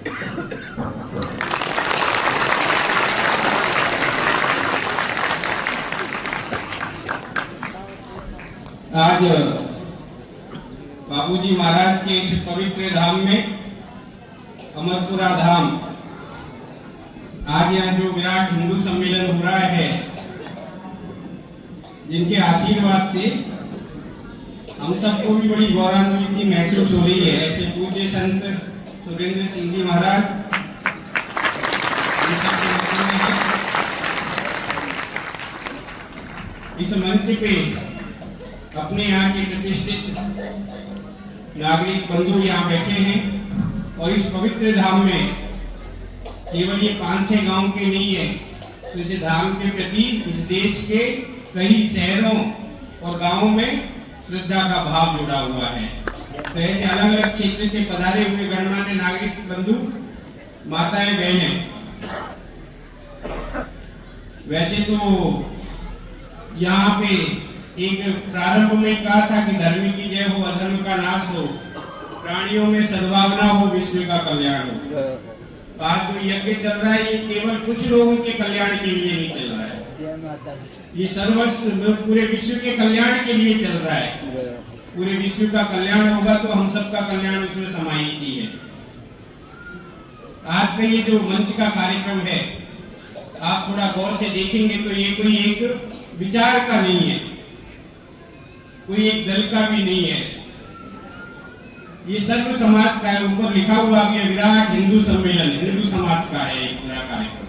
आज बाबूजी महाराज के इस पवित्र धाम में, अमरपुरा धाम, आज यहाँ जो विराट हिंदू सम्मेलन हो रहा है, जिनके आशीर्वाद से हम सबको भी बड़ी गौरवान्वित महसूस हो रही है। ऐसे पूज्य संत सुरेंद्र सिंह जी महाराज इस मंच पे अपने यहाँ के प्रतिष्ठित नागरिक बंधु यहाँ बैठे हैं और इस पवित्र धाम में केवल ये 5-6 गांव के नहीं है, तो इस धाम के प्रति इस देश के कई शहरों और गांवों में श्रद्धा का भाव जुड़ा हुआ है। तो ऐसे अलग अलग क्षेत्र से पधारे हुए गणमान्य नागरिक बंधु, माताएं, बहनें, वैसे तो यहाँ पे एक प्रारंभ में कहा था कि धर्म की जय हो, अधर्म का नाश हो, प्राणियों में सद्भावना हो, विश्व का कल्याण हो। आज जो यज्ञ चल रहा है ये केवल कुछ लोगों के कल्याण के लिए नहीं चल रहा है, ये सर्वस्व पूरे विश्व के कल्याण के लिए चल रहा है। पूरे विश्व का कल्याण होगा तो हम सबका कल्याण उसमें समाहित ही है। आज का ये जो मंच का कार्यक्रम है, आप थोड़ा गौर से देखेंगे तो ये कोई एक विचार का नहीं है, कोई एक दल का भी नहीं है, ये सर्व समाज का है। ऊपर लिखा हुआ भी है विराट हिंदू सम्मेलन, हिंदू समाज का है एक पूरा कार्यक्रम।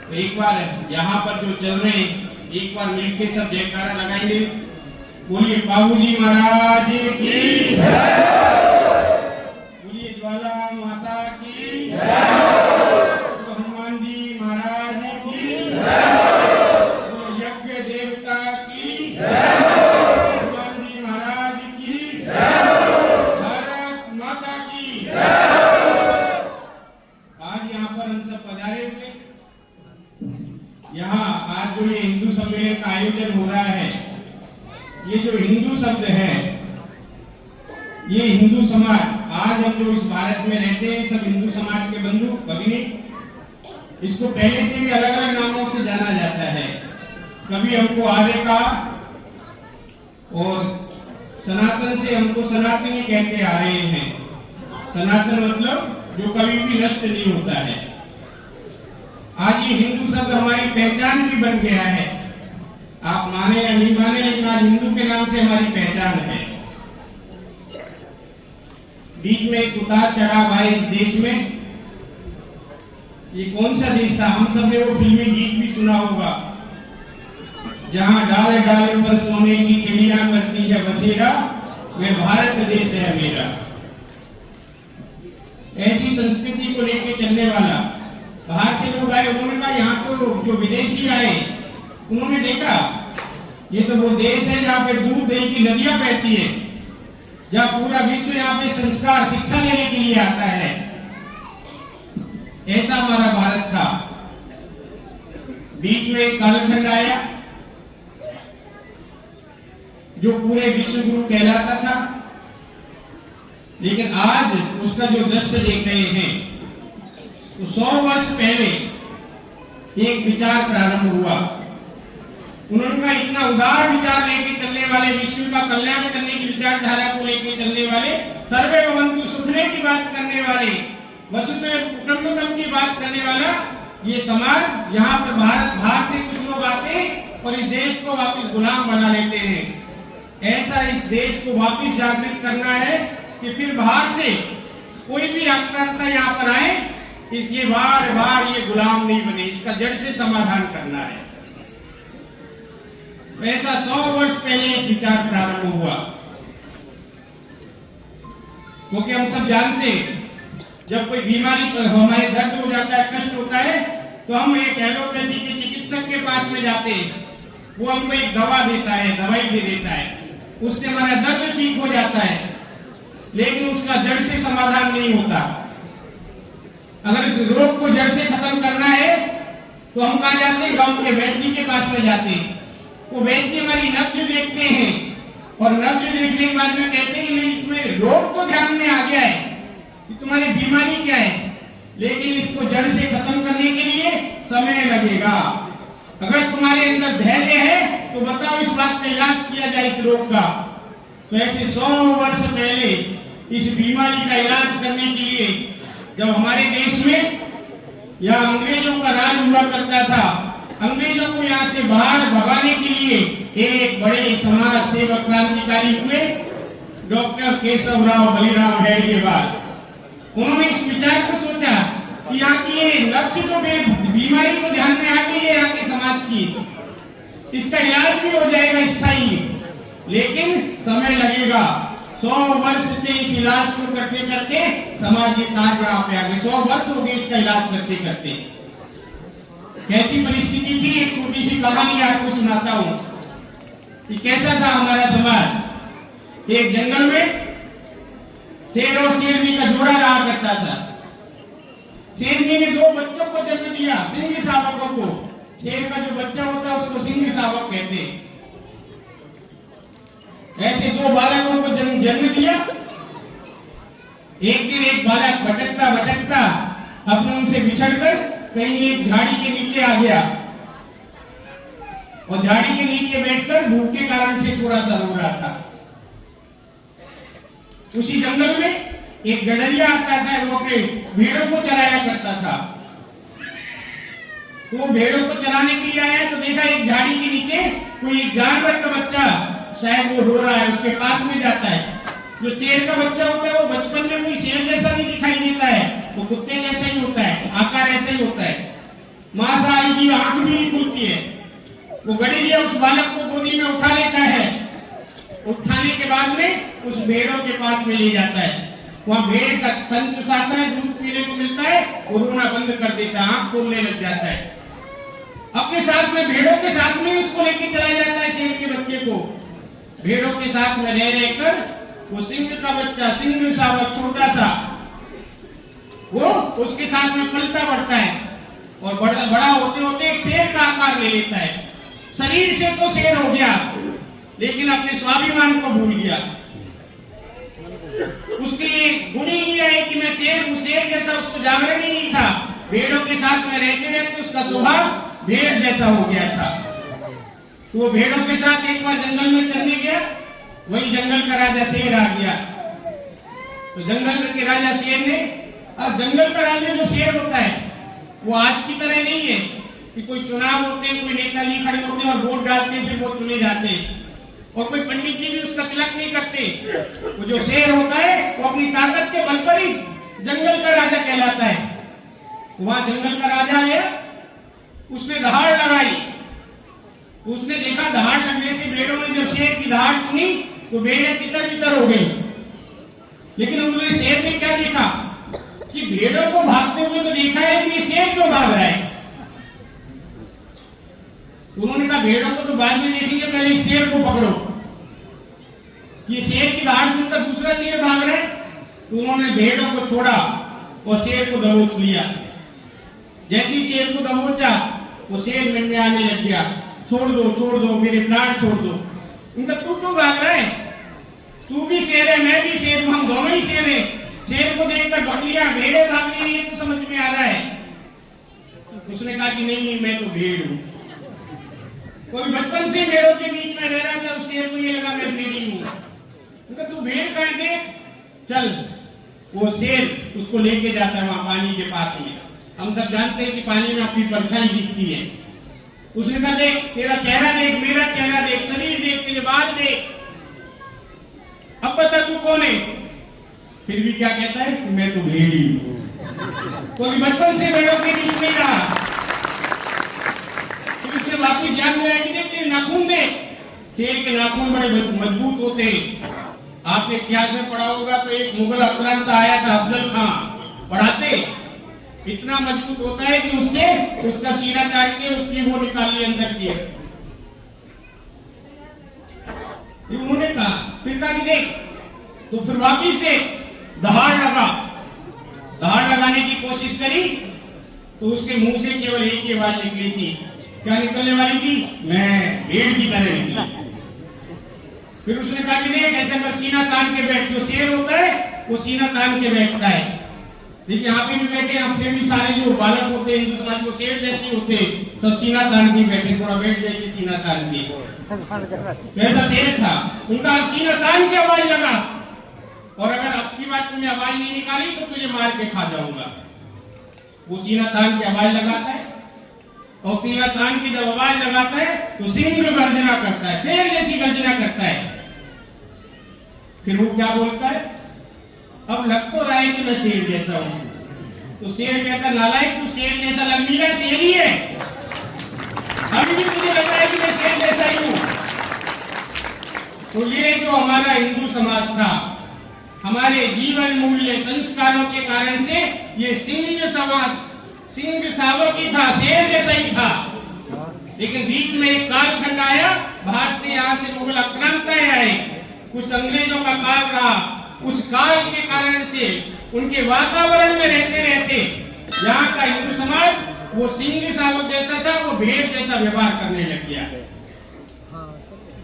तो एक बार यहाँ पर जो चल रहे हैं, एक बार मिलके सब जयकारा लगाएंगे। बोलिए बाबूजी महाराज की जय, बोलिए ज्वाला माता की जय, हनुमान जी महाराज की जय, यज्ञ देवता की जय, हनुमान जी महाराज की जय, भारत माता की जय। आज यहाँ पर हम सब पधारे हुए, यहाँ आज जो ये हिंदू सम्मेलन का आयोजन हो रहा है, ये जो हिंदू शब्द है, ये हिंदू समाज, आज हम जो इस भारत में रहते हैं सब हिंदू समाज के बंधु भगिनी, इसको पहले से भी अलग अलग नामों से जाना जाता है। कभी हमको आर्य का और सनातन से हमको सनातनी कहते आ रहे हैं। सनातन मतलब जो कभी भी नष्ट नहीं होता है। आज ये हिंदू शब्द हमारी पहचान भी बन गया है, आप माने या नहीं माने, लेकिन आज हिंदू के नाम से हमारी पहचान है। बीच में एक उतार चढ़ाव आए इस देश में, ये कौन सा देश था? हम सब ने वो फिल्मी गीत भी सुना होगा, जहां डाल डाल पर सोने की चिड़िया करती है बसेरा, वह भारत देश है मेरा। ऐसी संस्कृति को लेके चलने वाला बाहर से लोग आए, उन्होंने कहा यहाँ तो जो विदेशी आए उन्होंने देखा ये तो वो देश है जहाँ पे दूध दही की नदियां बहती है, जहाँ पूरा विश्व यहाँ पे संस्कार शिक्षा लेने के लिए आता है। ऐसा हमारा भारत था। बीच में एक कालखंड आया जो पूरे विश्व गुरु कहलाता था, लेकिन आज उसका जो दृश्य देख रहे हैं, तो 100 वर्ष पहले एक विचार प्रारंभ हुआ। उन्होंने इतना उदार विचार लेके चलने वाले, विश्व का कल्याण करने की विचारधारा को लेके चलने वाले, सर्वे भवन्तु सुखने की बात करने वाले, वसुधैव कुटुम्बकम की बात करने वाला ये समाज, यहाँ पर भारत बाहर से कुछ लोग आते और इस देश को वापस गुलाम बना लेते हैं। ऐसा इस देश को वापस जागृत करना है कि फिर बाहर से कोई भी आक्रांता यहाँ पर आए, ये बार बार ये गुलाम नहीं बने, इसका जड़ से समाधान करना है। ऐसा 100 वर्ष पहले एक विचार प्रारंभ हुआ, क्योंकि हम सब जानते हैं जब कोई बीमारी हमारे दर्द हो जाता है, कष्ट होता है, तो हम एक एलोपैथी के चिकित्सक के पास में जाते हैं। वो हमको एक दवा देता है, दवाई दे देता है, उससे हमारा दर्द ठीक हो जाता है, लेकिन उसका जड़ से समाधान नहीं होता। अगर इस रोग को जड़ से खत्म करना है तो हम कहाँ जाते हैं? गांव के वैद्य के पास में जाते हैं। वो वैद्य हमारी नब्ज देखते हैं और नब्ज देखने के बाद में कहते हैं कि नहीं, तुम्हें रोग तो ध्यान में आ गया है, कि तुम्हारी बीमारी क्या है, लेकिन इसको जड़ से खत्म करने के लिए समय लगेगा। अगर तुम्हारे अंदर धैर्य है तो बताओ इस बात का इलाज किया जाए इस रोग का। तो ऐसे 100 वर्ष पहले इस बीमारी का इलाज करने के लिए जब हमारे देश में या अंग्रेजों का राज हुआ करता था, अंग्रेजों को यहाँ से बाहर भगाने के लिए एक बड़े समाज सेवक क्रांतिकारी हुए डॉक्टर केशवराव बलिराम हेडगेवार। उन्होंने इस विचार को सोचा कि यहाँ की ये लक्षित बीमारी को ध्यान में आ गई है यहाँ के समाज की, इसका इलाज भी हो जाएगा स्थायी, लेकिन समय लगेगा। 100 वर्ष से इस इलाज को करते करते समाज इस आज यहाँ पे आ गए। 100 वर्ष हो गए इसका इलाज करते करते। कैसी परिस्थिति थी, एक छोटी सी कहानी आपको सुनाता हूँ कि कैसा था हमारा समाज। एक जंगल में शेर और शेरनी का जोड़ा रहा करता था। शेरनी ने 2 बच्चों को जन्म दिया, सिंह शावकों को। शेर का जो बच्चा होता है उसको सिंह शावक कहते हैं। ऐसे 2 बालकों को जन्म दिया। एक दिन एक बालक भटकता भटकता अपने उनसे बिछड़कर कहीं एक झाड़ी के नीचे आ गया और झाड़ी के नीचे बैठकर भूख के कारण से थोड़ा सा रो रहा था। उसी जंगल में एक गडरिया आता था, वो अपने भेड़ों को चराया करता था। तो भेड़ों को चराने के लिए आया तो देखा एक झाड़ी के नीचे कोई एक जानवर का बच्चा शायद वो रो रहा है, उसके पास में जाता है। जो शेर का बच्चा होता है वो बचपन में कोई शेर जैसा नहीं दिखाई देता है, वो कुत्ते जैसा ही होता है, आकार ऐसा ही होता है। मां साल की आंख भी नहीं खुलती है। वो गडरिया उस बालक को गोदी में उठा लेता है। उठाने के बाद में उस भेड़ों के पास में ले जाता है। वहां भेड़ का तन चुसाता है, दूध पीने को मिलता है, वो रोना बंद कर देता है, आंख खोलने लग जाता है। अपने साथ में भेड़ों के साथ में उसको लेके चला जाता है शेर के बच्चे को। भेड़ों के साथ में रह रहकर वो सिंह का बच्चा, सिंह शावक छोटा सा, वो उसके साथ में पलता बढ़ता है और बड़ा होते होते एक शेर का आकार ले लेता है। शरीर से तो शेर हो गया, लेकिन अपने स्वाभिमान को भूल गया। उसकी गुण ही यह है कि मैं शेर हूं, शेर जैसा उसको जागरण ही नहीं था। भेड़ों के साथ में रहते रहते उसका स्वभाव भेड़ जैसा हो गया था। तो वो भेड़ों के साथ एक बार जंगल में चलने गया, वही जंगल का राजा शेर आ गया। तो जंगल के राजा शेर ने, अब जंगल का राजा जो शेर होता है वो आज की तरह नहीं है कि कोई चुनाव होते हैं, कोई नेताजी खड़े होते हैं और वोट डालते हैं, फिर वो चुने जाते हैं और कोई पंडित जी भी उसका तिलक नहीं करते। वो जो शेर होता है वो अपनी ताकत के बल पर ही जंगल का राजा कहलाता है। वहां जंगल का राजा आया, उसने दहाड़ लगाई। उसने देखा दहाड़ लगने से भेड़ों ने जब शेर की दहाड़ सुनी तो भेड़ें तितर-बितर हो गई। लेकिन उन्होंने शेर ने क्या देखा कि भेड़ों को भागते हुए तो देखा है कि ये शेर क्यों भाग रहा है। उन्होंने कहा भेड़ों को तो बाद में देखेंगे, पहले इस शेर को पकड़ो। ये शेर की दहाड़ सुनकर दूसरा शेर भाग रहा है। तो उन्होंने भेड़ों को छोड़ा और शेर को दबोच लिया। जैसे ही शेर को दबोचा वो शेर में आने लग गया, छोड़ दो मेरे प्राण छोड़ दो। उनका तू क्यों भाग रहा है, तू भी शेर है मैं भी शेर हूं, हम दोनों ही शेर हैं। शेर को देखकर बकरियां भेड़े भाग रही है, तो समझ में आ रहा है। उसने कहा कि नहीं मैं तो भेड़ हूं। कोई बचपन से भेड़ों के बीच में रह रहा था, उस शेर को ये लगा मैं भेड़ी हूं। उनका तू भेड़ का देख, चल। वो शेर उसको लेके जाता है वहां पानी के पास में। हम सब जानते हैं कि पानी में अपनी परछाई दिखती है। उसने कहा देख तेरा चेहरा देख, मेरा चेहरा देख, शरीर देख, तेरे बाल देख, अब बता तू कौन है। फिर भी क्या कहता है कि मैं तो भेड़ी हूं। कोई बचपन से भेड़ों के बीच में रहा। फिर उसने वापिस याद में कि देख तेरे नाखून देख, शेर के नाखून बड़े मजबूत होते हैं। आपने इतिहास में पढ़ा होगा तो एक मुगल आक्रांता आया था अफजल खां, पढ़ाते इतना मजबूत होता है कि उससे उसका सीना काट के उसकी वो निकाल ली अंदर की। उन्होंने कहा, फिर कहा कि देख, तो फिर वापिस से दहाड़ लगा। दहाड़ लगाने की कोशिश करी तो उसके मुंह से केवल एक ही आवाज निकली थी। क्या निकलने वाली थी? मैं भेड़ की तरह निकली। फिर उसने कहा कि देख ऐसे मत सीना तान के बैठ, जो शेर होता है वो सीना तान के बैठता है। देखिए यहाँ पे भी बैठे, अपने भी सारे जो बालक होते हैं हिंदू समाज को शेर जैसे होते, सब सीना तान के बैठे, थोड़ा बैठ जाएगी सीना तान के। ऐसा शेर था, उनका सीना तान के आवाज लगा, और अगर आपकी बात तुमने आवाज नहीं निकाली तो तुझे मार के खा जाऊंगा। वो सीना तान के आवाज लगाता है, और सीना तान की जब आवाज लगाता है तो सिंह गर्जना करता है, शेर जैसी गर्जना करता है। फिर वो क्या बोलता है, अब लग तो रहा है कि मैं शेर जैसा हूं। तो शेर कहता, नालायक, तू शेर जैसा लग नहीं रहा, शेर ही है। अभी भी मुझे लग रहा है कि मैं शेर जैसा ही हूं। तो ये जो हमारा हिंदू समाज था, हमारे जीवन मूल्य संस्कारों के कारण से ये सिंह समाज, सिंह सावक ही था, शेर जैसा ही था। लेकिन बीच में एक कालखंड आया, भारत से यहाँ से मुगल आक्रांताएं आए, कुछ अंग्रेजों का काल रहा। उस काल के कारण से उनके वातावरण में रहते रहते यहाँ का हिंदू समाज वो सिंह सावक जैसा था, वो भेड़ जैसा व्यवहार करने लग गया।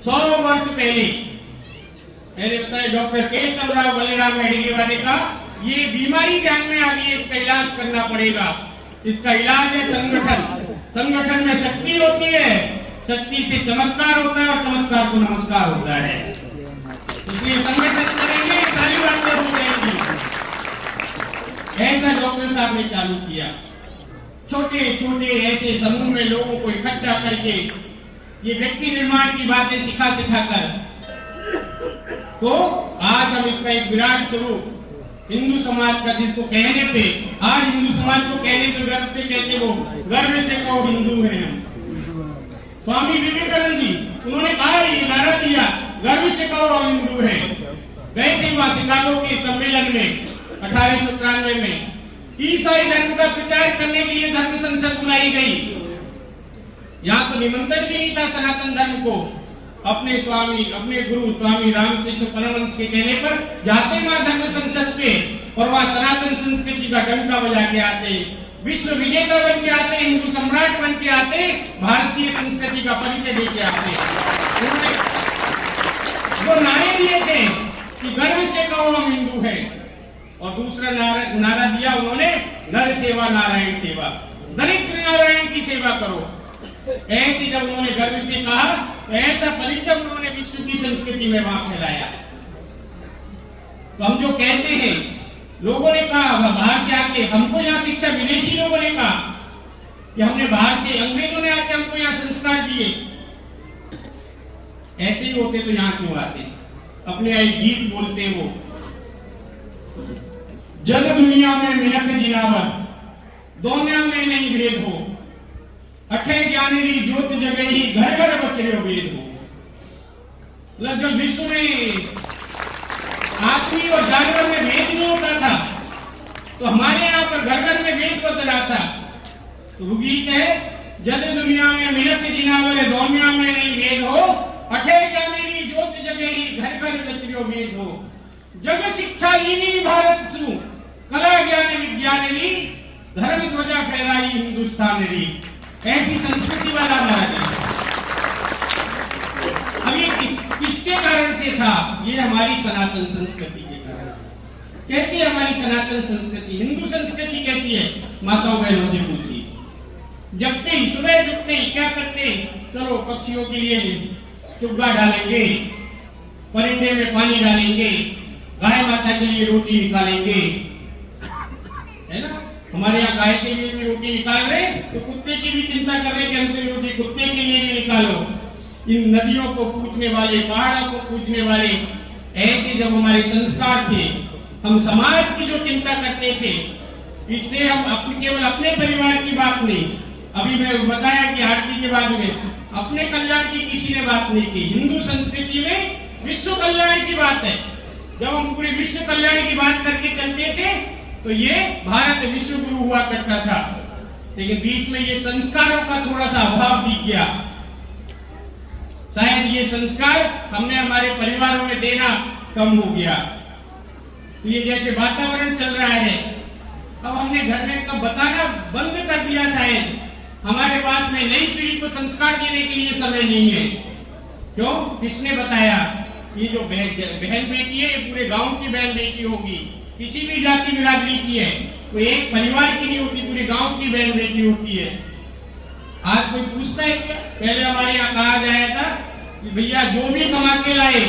100 वर्ष पहले मैंने बताया, डॉक्टर केशवराव बलिराम हेडगेवार ने कहा, ये बीमारी ध्यान में आ गई है, इसका इलाज करना पड़ेगा। इसका इलाज है संगठन। संगठन में शक्ति होती है, शक्ति से चमत्कार होता है, और चमत्कार को नमस्कार होता है। इसलिए संगठन करेंगे, सारी बातें हो जाएंगी। ऐसा डॉक्टर साहब ने चालू किया, छोटे छोटे ऐसे समूह में लोगों को इकट्ठा करके ये व्यक्ति निर्माण की बातें सिखा कर, तो आज हम इसका एक विराट स्वरूप हिंदू समाज का, जिसको कहने पे आज हिंदू समाज को कहने पे गर्व से कहते, वो गर्व से कहो हिंदू है हम। स्वामी विवेकानंद जी, उन्होंने कहा, ये नारा दिया, गर्व से कहो हम हिंदू हैं। गए थे वहां शिकागो के सम्मेलन में 1893 में, ईसाई धर्म का प्रचार करने के लिए धर्म संसद बुलाई गई। यहाँ तो निमंत्रण भी नहीं था सनातन धर्म को। अपने स्वामी, अपने गुरु स्वामी रामकृष्ण परमहंस के कहने पर जाते वहां धर्म संसद पे, और वहां सनातन संस्कृति का डंका बजा के आते, विश्व विजेता बन के आते, हिंदू सम्राट बन के आते, भारतीय संस्कृति का परिचय दे के आते। उन्होंने वो नारे दिए थे कि गर्व से कहो हम हिंदू हैं, और दूसरा नारा दिया उन्होंने, नर सेवा नारायण सेवा, दरिद्र नारायण की सेवा करो। ऐसे जब उन्होंने गर्व से कहा, ऐसा परिचय उन्होंने विश्व की संस्कृति में वहां फैलाया। तो हम जो कहते हैं, लोगों ने कहा बाहर से आके, हमको यहाँ शिक्षा विदेशी लोगों ने कहा कि हमने बाहर से, अंग्रेजों ने आके हमको यहाँ संस्कार दिए। ऐसे ही होते तो यहाँ क्यों आते? अपने एक गीत बोलते वो, जग दुनिया में मिनक जिनावर, दोनिया में नहीं भेद हो, अठे ज्ञानेरी ज्योत जगे ही घर घर बचरियो वेद हो। मतलब जब विश्व में आदमी और जानवर में भेद नहीं होता था, तो हमारे यहाँ पर घर घर में भेद बच रहा था। तो गीत है, जग दुनिया में मिनक जिनावर, दोनिया में नहीं भेद हो, अठे ज्ञानेरी ज्योत जगे ही घर घर बचरियो वेद हो। जग शिक्षा लीनी भारत सु, कला ज्ञान विज्ञानेरी, धर्म ध्वजा फहराई हिंदुस्तान री। ऐसी संस्कृति वाला हमारा देश। अब ये किसके कारण से था? ये हमारी सनातन संस्कृति के कारण। कैसी है हमारी सनातन संस्कृति? हिंदू संस्कृति कैसी है? माताओं बहनों से पूछिए। जगते ही, सुबह जगते ही क्या करते? चलो पक्षियों के लिए चुग्गा डालेंगे, परिंदे में पानी डालेंगे, गाय माता के लिए रोटी निकालेंगे, है ना? हमारे यहाँ गाय के लिए भी रोटी निकाल रहे, तो कुत्ते की भी चिंता कर रहे कि हम रोटी कुत्ते के लिए भी निकालो। इन नदियों को पूजने वाले, पहाड़ों को पूजने वाले, ऐसे जब हमारे संस्कार थे, हम समाज की जो चिंता करते थे, इससे हम केवल अपने परिवार की बात नहीं, अभी मैं बताया कि आरती के बाद में अपने कल्याण की किसी ने बात नहीं की। हिंदू संस्कृति में विश्व कल्याण की बात है। जब हम पूरे विश्व कल्याण की बात करके चलते थे, तो ये भारत विश्व गुरु हुआ करता था। लेकिन बीच में ये संस्कारों का थोड़ा सा अभाव दिख गया। शायद ये संस्कार हमने हमारे परिवारों में देना कम हो गया। तो ये जैसे वातावरण चल रहा है, अब हमने घर में कब बताना बंद कर दिया। शायद हमारे पास में नई पीढ़ी को संस्कार देने के लिए समय नहीं है। क्यों? किसने बताया? ये जो बहन बेटी है, ये पूरे गांव की बहन बेटी होगी, किसी भी जाति बिरादरी की है, कोई एक परिवार की नहीं होती, पूरे गांव की बहन बेटी होती है। आज कोई पूछता है क्या? पहले हमारे यहाँ कहा गया था कि भैया जो भी कमा के लाए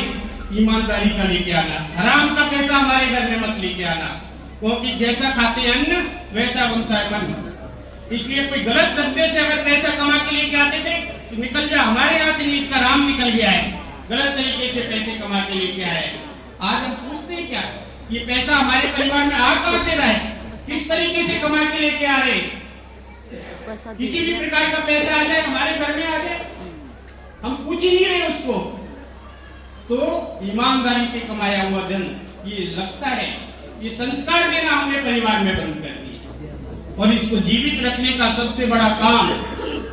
ईमानदारी का लेके आना, हराम का पैसा हमारे घर में मत लेके आना, क्योंकि जैसा खाते अन्न वैसा बनता है मन। इसलिए कोई गलत धंधे से अगर पैसा कमा के लेके आते थे तो निकल जाए, हमारे यहाँ से नहीं, इसका राम निकल गया है, गलत तरीके से पैसे कमा के लेके आए। आज हम पूछते हैं क्या, ये पैसा हमारे परिवार में आ कहां से रहा है, किस तरीके से कमा के लेके आ रहे? किसी भी प्रकार का पैसा आ जाए हमारे घर में आ जाए, हम पूछ ही नहीं रहे उसको। तो ईमानदारी से कमाया हुआ धन, ये लगता है ये संस्कार देना हमने परिवार में बंद कर दिया, और इसको जीवित रखने का सबसे बड़ा काम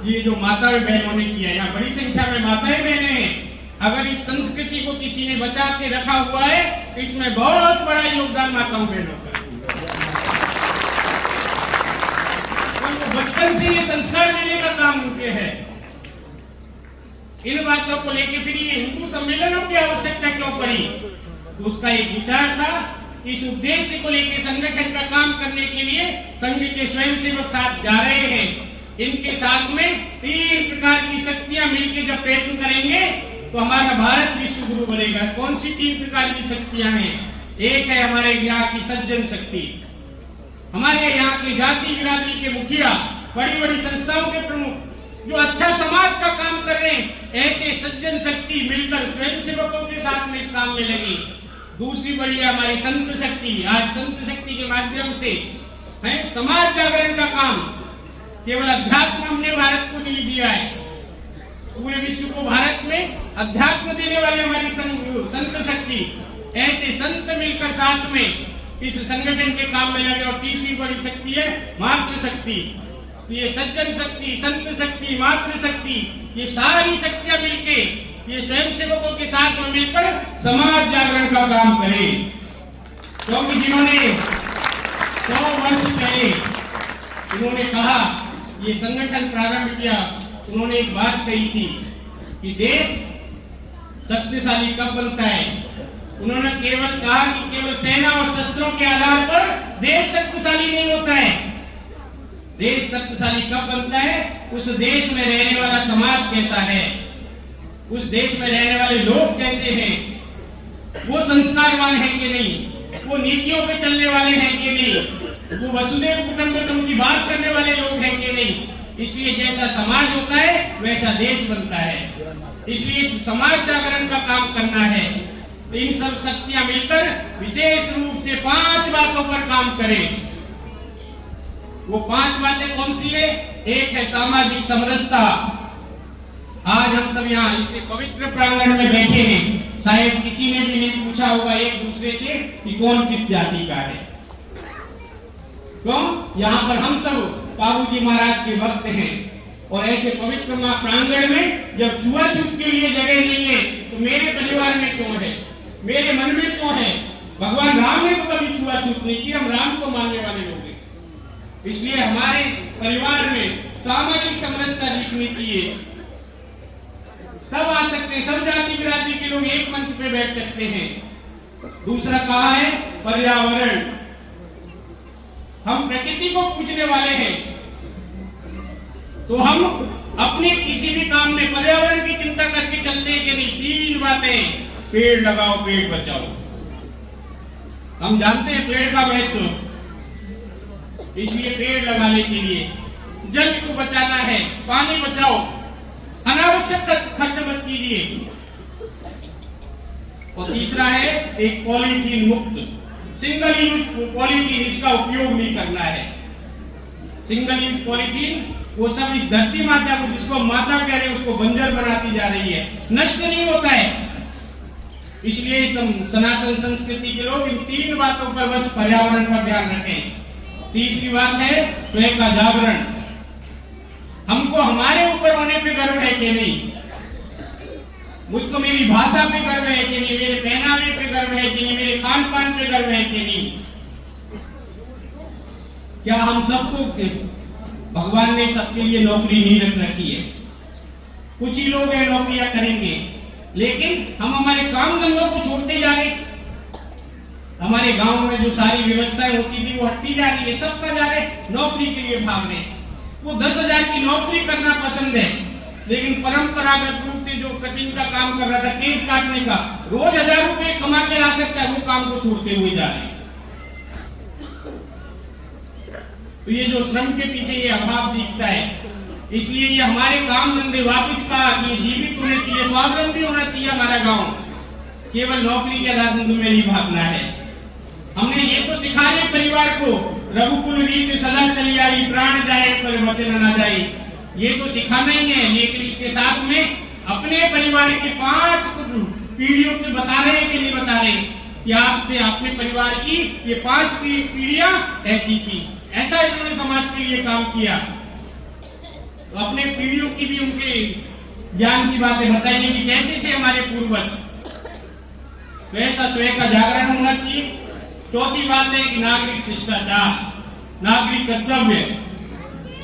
ये जो माताएं बहनों ने किया। यहाँ बड़ी संख्या में माताएं बहनें हैं। अगर इस संस्कृति को किसी ने बचा के रखा हुआ है तो इसमें बहुत बड़ा योगदान माताओं बहनों का। बचपन से ये संस्कार देने का काम उनके है। इन बातों को लेकर फिर ये हिंदू सम्मेलनों की आवश्यकता क्यों पड़ी? तो उसका एक विचार था, इस उद्देश्य को लेकर संगठन का काम करने के लिए संघ के स्वयंसेवक साथ जा रहे हैं। इनके साथ में 3 प्रकार की शक्तियां मिलकर जब प्रयत्न करेंगे तो हमारा भारत विश्व गुरु बनेगा। कौन सी 3 प्रकार की शक्तियां हैं? एक है हमारे यहाँ की सज्जन शक्ति, हमारे यहाँ की जाति बिरादरी के मुखिया, बड़ी बड़ी संस्थाओं के प्रमुख जो अच्छा समाज का काम कर रहे हैं, ऐसे सज्जन शक्ति मिलकर स्वयंसेवकों के साथ में इस काम में लगी। दूसरी बड़ी है हमारी संत शक्ति। आज संत शक्ति के माध्यम से है समाज जागरण का काम। केवल अध्यात्म हमने भारत को नहीं दिया है, पूरे विश्व को भारत में अध्यात्म देने वाले हमारी संत शक्ति। ऐसे संत मिलकर साथ में इस संगठन के काम में लगे। और तीसरी बड़ी शक्ति है मातृ शक्ति। तो ये सज्जन शक्ति, संत शक्ति, मातृ शक्ति, ये सारी शक्तियां मिलके ये स्वयंसेवकों के साथ में मिलकर समाज जागरण का काम करें। क्योंकि जिन्होंने 100 वर्ष पहले उन्होंने कहा, ये संगठन प्रारंभ किया, उन्होंने एक बात कही थी कि देश शक्तिशाली कब बनता है। उन्होंने केवल कहा कि केवल सेना और शस्त्रों के आधार पर देश शक्तिशाली नहीं होता है। देश शक्तिशाली कब बनता है? उस देश में रहने वाला समाज कैसा है, उस देश में रहने वाले लोग कैसे हैं, वो संस्कारवान है कि नहीं, वो नीतियों पे चलने वाले हैं कि नहीं, वो वसुदेव कुटुंबकम की बात करने वाले लोग हैं कि नहीं। इसलिए जैसा समाज होता है वैसा देश बनता है। इसलिए इस समाज जागरण का काम करना है। तो इन सब शक्तियां मिलकर विशेष रूप से 5 बातों पर काम करें। वो 5 बातें कौन सी है? एक है सामाजिक समरसता। आज हम सब यहाँ इतने पवित्र प्रांगण में बैठे हैं, शायद किसी ने भी नहीं पूछा होगा एक दूसरे से कि कौन किस जाति का है। क्यों? यहाँ पर हम सब बाबूजी महाराज के भक्त हैं, और ऐसे पवित्र प्रांगण में जब छुआछूत के लिए जगह नहीं है तो मेरे परिवार में क्यों है, मेरे मन में क्यों है? भगवान राम ने तो कभी छुआछूत नहीं की, हम राम को मानने वाले लोग हैं। इसलिए हमारे परिवार में सामाजिक समरसता दिखनी चाहिए। सब आ सकते हैं, सब जाति बिरादरी के लोग एक मंच पे बैठ सकते हैं। दूसरा कहा है पर्यावरण। हम प्रकृति को पूजने वाले हैं, तो हम अपने किसी भी काम में पर्यावरण की चिंता करके चलते हैं कि नहीं? 3 बातें, पेड़ लगाओ, पेड़ बचाओ। हम जानते हैं पेड़ का महत्व, इसलिए पेड़ लगाने के लिए जल को बचाना है, पानी बचाओ, अनावश्यक खर्च मत कीजिए। और तीसरा है एक पॉलीथीन मुक्त, सिंगल यूज पॉलीथीन, इसका उपयोग नहीं करना है। सिंगल यूज पॉलीथीन वो सब इस धरती माता को, जिसको माता कह रहे हैं, उसको बंजर बनाती जा रही है, नष्ट नहीं होता है। इसलिए सनातन संस्कृति के लोग इन 3 बातों पर बस पर्यावरण का ध्यान रखें। तीसरी बात है स्वयं का जागरण। हमको हमारे ऊपर होने पे गर्व है कि नहीं? मुझको मेरी भाषा पे गर्व है कि नहीं? मेरे पहनावे पे गर्व है कि नहीं? मेरे खान पान पे गर्व है कि नहीं? क्या हम सबको भगवान ने सबके लिए नौकरी नहीं रख रखी है? कुछ ही लोग हैं नौकरियां करेंगे, लेकिन हम हमारे काम धंधों को छोड़ते जा रहे। हमारे गांव में जो सारी व्यवस्थाएं होती थी वो हटती जा रही है, सबका जा रहे नौकरी के लिए भाग रहे। वो 10,000 की नौकरी करना पसंद है, लेकिन परंपरागत रूप से जो कटिंग का काम कर रहा था, केस काटने का, रोज 1,000 रुपए कमा के ला सकता है, वो काम को छोड़ते हुए जा रहे हैं। तो ये जो श्रम के पीछे ये अभाव दिखता है, इसलिए ये हमारे काम धंधे वापस का ये जीवित होने चाहिए, स्वावलंबी होना चाहिए हमारा गांव, केवल नौकरी के आधार में नहीं भागना है। हमने ये तो सिखाया परिवार को, रघुकुल रीत सदा चली आई, प्राण जाए पर वचन न जाए, ये तो सिखाना ही है। लेकिन इसके साथ में अपने परिवार के 5 पीढ़ियों के बता रहे हैं कि नहीं बता रहे कि आपसे अपने परिवार की ये 5 पीढ़ियां ऐसी थी, ऐसा इन्होंने समाज के लिए काम किया। तो अपने पीढ़ियों की भी उनके ज्ञान की बातें बताइए कि कैसे थे हमारे पूर्वज, तो ऐसा स्वयं का जागरण होना चाहिए। चौथी बात है कि नागरिक शिष्टाचार, नागरिक कर्तव्य।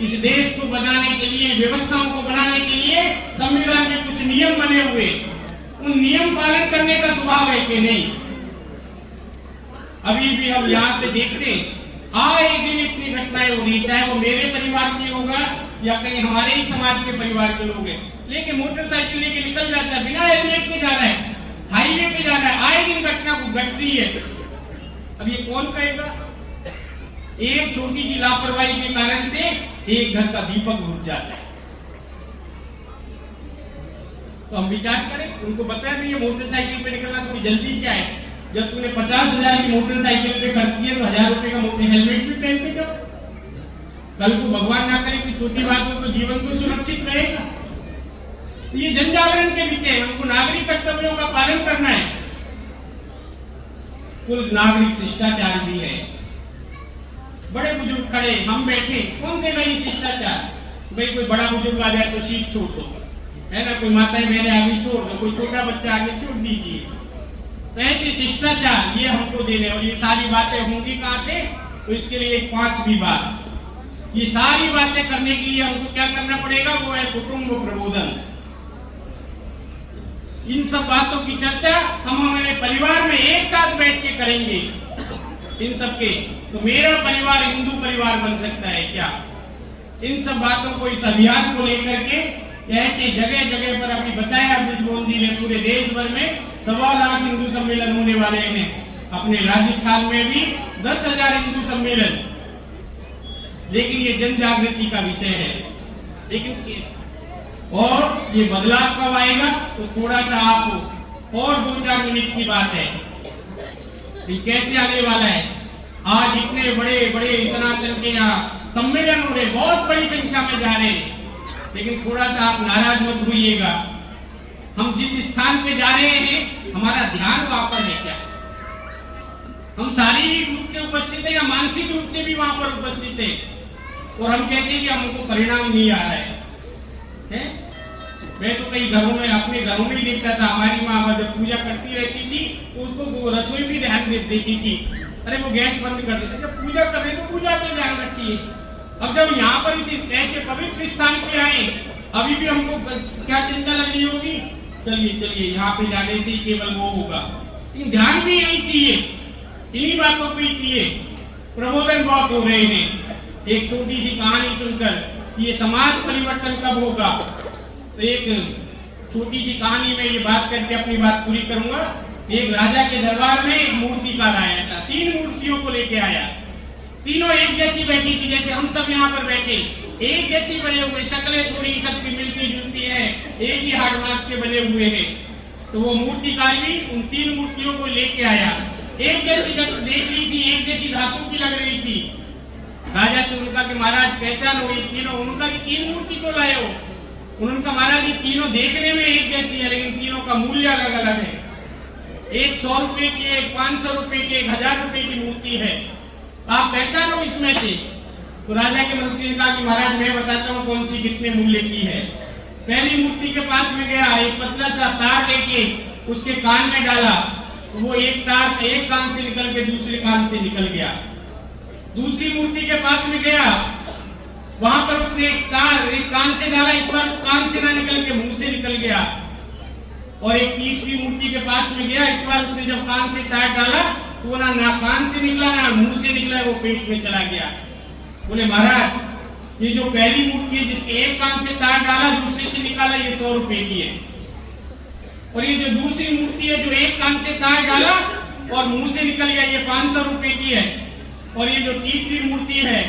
इस देश को बनाने के लिए, व्यवस्थाओं को बनाने के लिए संविधान में कुछ नियम बने हुए, उन नियम पालन करने का स्वभाव है कि नहीं। अभी भी हम यहाँ पे देखते आए दिन इतनी घटनाएं हो रही, चाहे वो मेरे परिवार की होगा या कहीं हमारे ही समाज के परिवार के लोग हैं, लेके मोटरसाइकिल लेके निकल जाता है, बिना हेलमेट के जा रहा है, हाईवे पे जा रहा है, आए दिन घटना घट रही है। अब ये कौन कहेगा? एक छोटी सी लापरवाही के कारण से एक घर का दीपक बुझ जाता है। तो हम विचार करें, उनको बताया नहीं ये मोटरसाइकिल पे निकलना कोई जल्दी क्या है, जब तूने 50,000 की मोटरसाइकिल पे खर्च किया तो 1,000 रुपए का मोटर हेलमेट भी पहन के जाओ। कल को भगवान ना करे कि छोटी बात हो तो जीवन तो सुरक्षित रहेगा। तो ये जन जागरण के पीछे है, हमको नागरिक कर्तव्यों का पालन करना है। कुल नागरिक शिष्टाचार भी है। बड़े बुजुर्ग खड़े, हम बैठे, कौन देगा ये शिष्टाचार? भाई कोई बड़ा बुजुर्ग आ जाए तो सीट छोड़ दो, है ना, कोई माताएं बहनें आगे छोड़ दो, कोई छोटा बच्चा आगे छोड़ दीजिए। तो ऐसे शिष्टाचार ये हमको देने, और ये सारी बातें होंगी कहां से? तो इसके लिए एक 5वीं बात, ये सारी बातें करने के लिए हमको क्या करना पड़ेगा? वो है कुटुंब प्रबोधन। इन सब बातों की चर्चा हम हमारे परिवार में एक साथ बैठ के करेंगे। इन सब के तो मेरा परिवार हिंदू परिवार बन सकता है क्या? इन सब बातों को, इस अभियान को लेकर के ऐसे जगह जगह पर अभी बताया ब्रिजमोहन जी ने, पूरे देश भर में 1.25 लाख हिंदू सम्मेलन होने वाले हैं। अपने राजस्थान में भी 10,000 हिंदू सम्मेलन। लेकिन ये जन जागृति का विषय है। लेकिन और ये बदलाव कब आएगा? तो थोड़ा सा आप और 2-4 मिनट की बात है, ये कैसे आने वाला है। आज इतने बड़े बड़े सनातन के यहाँ सम्मेलन हो रहे, बहुत बड़ी संख्या में जा रहे हैं, लेकिन थोड़ा सा आप नाराज मत होइएगा। हम जिस स्थान पे जा रहे हैं हमारा ध्यान वहां पर है क्या? हम शारीरिक रूप से उपस्थित है या मानसिक रूप से भी वहां पर उपस्थित है? और हम कहते हैं कि हमको परिणाम नहीं आ रहा है। मैं तो कई घरों में, अपने घरों में ही देखता था, हमारी माँ जब पूजा करती रहती थी तो उसको रसोई भी ध्यान देती थी। अरे वो गैस बंद कर देते, जब पूजा कर रहे तो पूजा पे ध्यान रखिए। अब जब यहाँ पर इस ऐसे पवित्र स्थान पे आए, अभी भी हमको क्या चिंता लग रही होगी? चलिए यहाँ पे जाने से ही केवल वो होगा। लेकिन ध्यान भी यही चाहिए, इन्हीं बातों पे ही चाहिए। प्रबोधन बहुत हो रहे हैं। एक छोटी सी कहानी सुनकर ये समाज परिवर्तन कब होगा? तो एक छोटी सी कहानी में ये बात करके अपनी बात पूरी करूंगा। एक राजा के दरबार में एक मूर्तिकार आया था, 3 मूर्तियों को लेके आया। तीनों एक जैसी बैठी थी, जैसे हम सब यहाँ पर बैठे एक जैसी बने हुए, शक्लें थोड़ी सबकी मिलती जुलती है, एक ही हाड़ मांस के बने हुए हैं। तो वो मूर्तिकार भी उन 3 मूर्तियों को लेके आया। एक जैसी देख रही थी, एक जैसी धातु की लग रही थी। राजा से उनका कि महाराज पहचान हुई तीनों? उनका कि 3 मूर्ति को लाए हो? उनका महाराज ये तीनों देखने में एक जैसी है, लेकिन तीनों का मूल्य अलग अलग है। एक 100 रुपए की, एक 500 रुपए की, 1,000 रुपए की मूर्ति है। आप पहचानो इसमें से। तो राजा के मंत्री ने कहा कि महाराज मैं बताता हूँ कौन सी कितने मूल्य की है। पहली मूर्ति के पास में गया, एक पतला सा तार लेके उसके कान में डाला, तो वो एक तार एक कान से निकल के दूसरे कान से निकल गया। दूसरी मूर्ति के पास में गया, वहां पर उसने एक तार एक कान से डाला, इस बार कान से ना निकल के मुंह से निकल गया। और एक तीसरी मूर्ति के पास में गया, इस बार उसने जब कान से तार डाला तो ना कान से निकला ना मुंह से निकला, वो पेट में चला गया। बोले महाराज ये जो पहली मूर्ति है जिसके एक कान से तार डाला दूसरे से निकाला, ये 100 रुपए की है। और ये जो दूसरी मूर्ति है जो एक कान से तार डाला और मुंह से निकल गया, ये 500 रुपए की है। और ये जो तीसरी मूर्ति है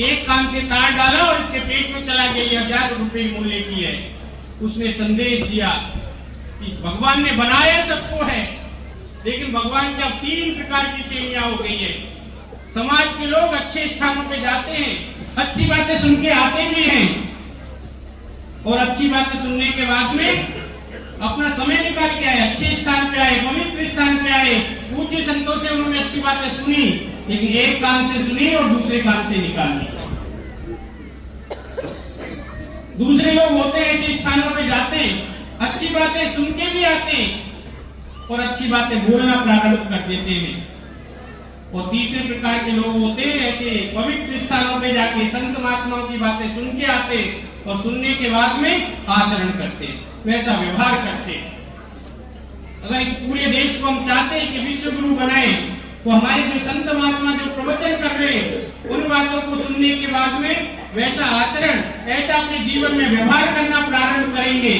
एक कान से तार डाला और इसके पेट में चला गया, ये 1000 रुपए मूल्य की है। उसने संदेश दिया इस भगवान ने बनाया सबको है, लेकिन भगवान की अब 3 प्रकार की श्रेणियां हो गई है। समाज के लोग अच्छे स्थानों पे जाते हैं, अच्छी बातें सुन के आते भी हैं, और अच्छी बातें सुनने के बाद में अपना समय निकाल के आए, अच्छे स्थान पे आए, पवित्र स्थान पे आए, पूज्य संतों से उन्होंने अच्छी बातें सुनी, लेकिन एक कान से सुनी और दूसरे कान से निकाल ली। दूसरे लोग होते हैं ऐसे स्थानों पे जाते हैं, अच्छी बातें सुन के भी आते हैं और अच्छी बातें बोलना प्रारंभ कर देते हैं। और तीसरे प्रकार के लोग होते हैं ऐसे पवित्र स्थानों पे जाके संत महात्माओं की बातें सुन के आते और सुनने के बाद में आचरण करते, वैसा व्यवहार करते। अगर इस पूरे देश को हम चाहते हैं कि विश्व गुरु बनाए, तो हमारे जो संत महात्मा जो प्रवचन कर रहे हैं उन बातों को सुनने के बाद में वैसा आचरण, ऐसा अपने जीवन में व्यवहार करना प्रारंभ करेंगे।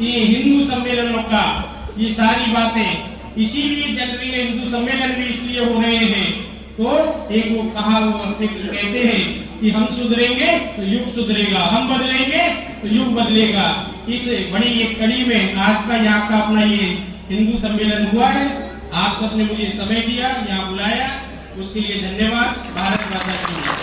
ये हिंदू सम्मेलनों का ये सारी बातें इसीलिए चल रही है, हिंदू सम्मेलन भी इसलिए हो रहे हैं। तो एक वो कहा, वो अपने कहते हैं कि हम सुधरेंगे तो युग सुधरेगा, हम बदलेंगे तो युग बदलेगा। इस बड़ी एक कड़ी में आज का यहाँ का अपना ये हिंदू सम्मेलन हुआ है। आप सबने मुझे समय दिया, यहाँ बुलाया, उसके लिए धन्यवाद। भारत माता की जय।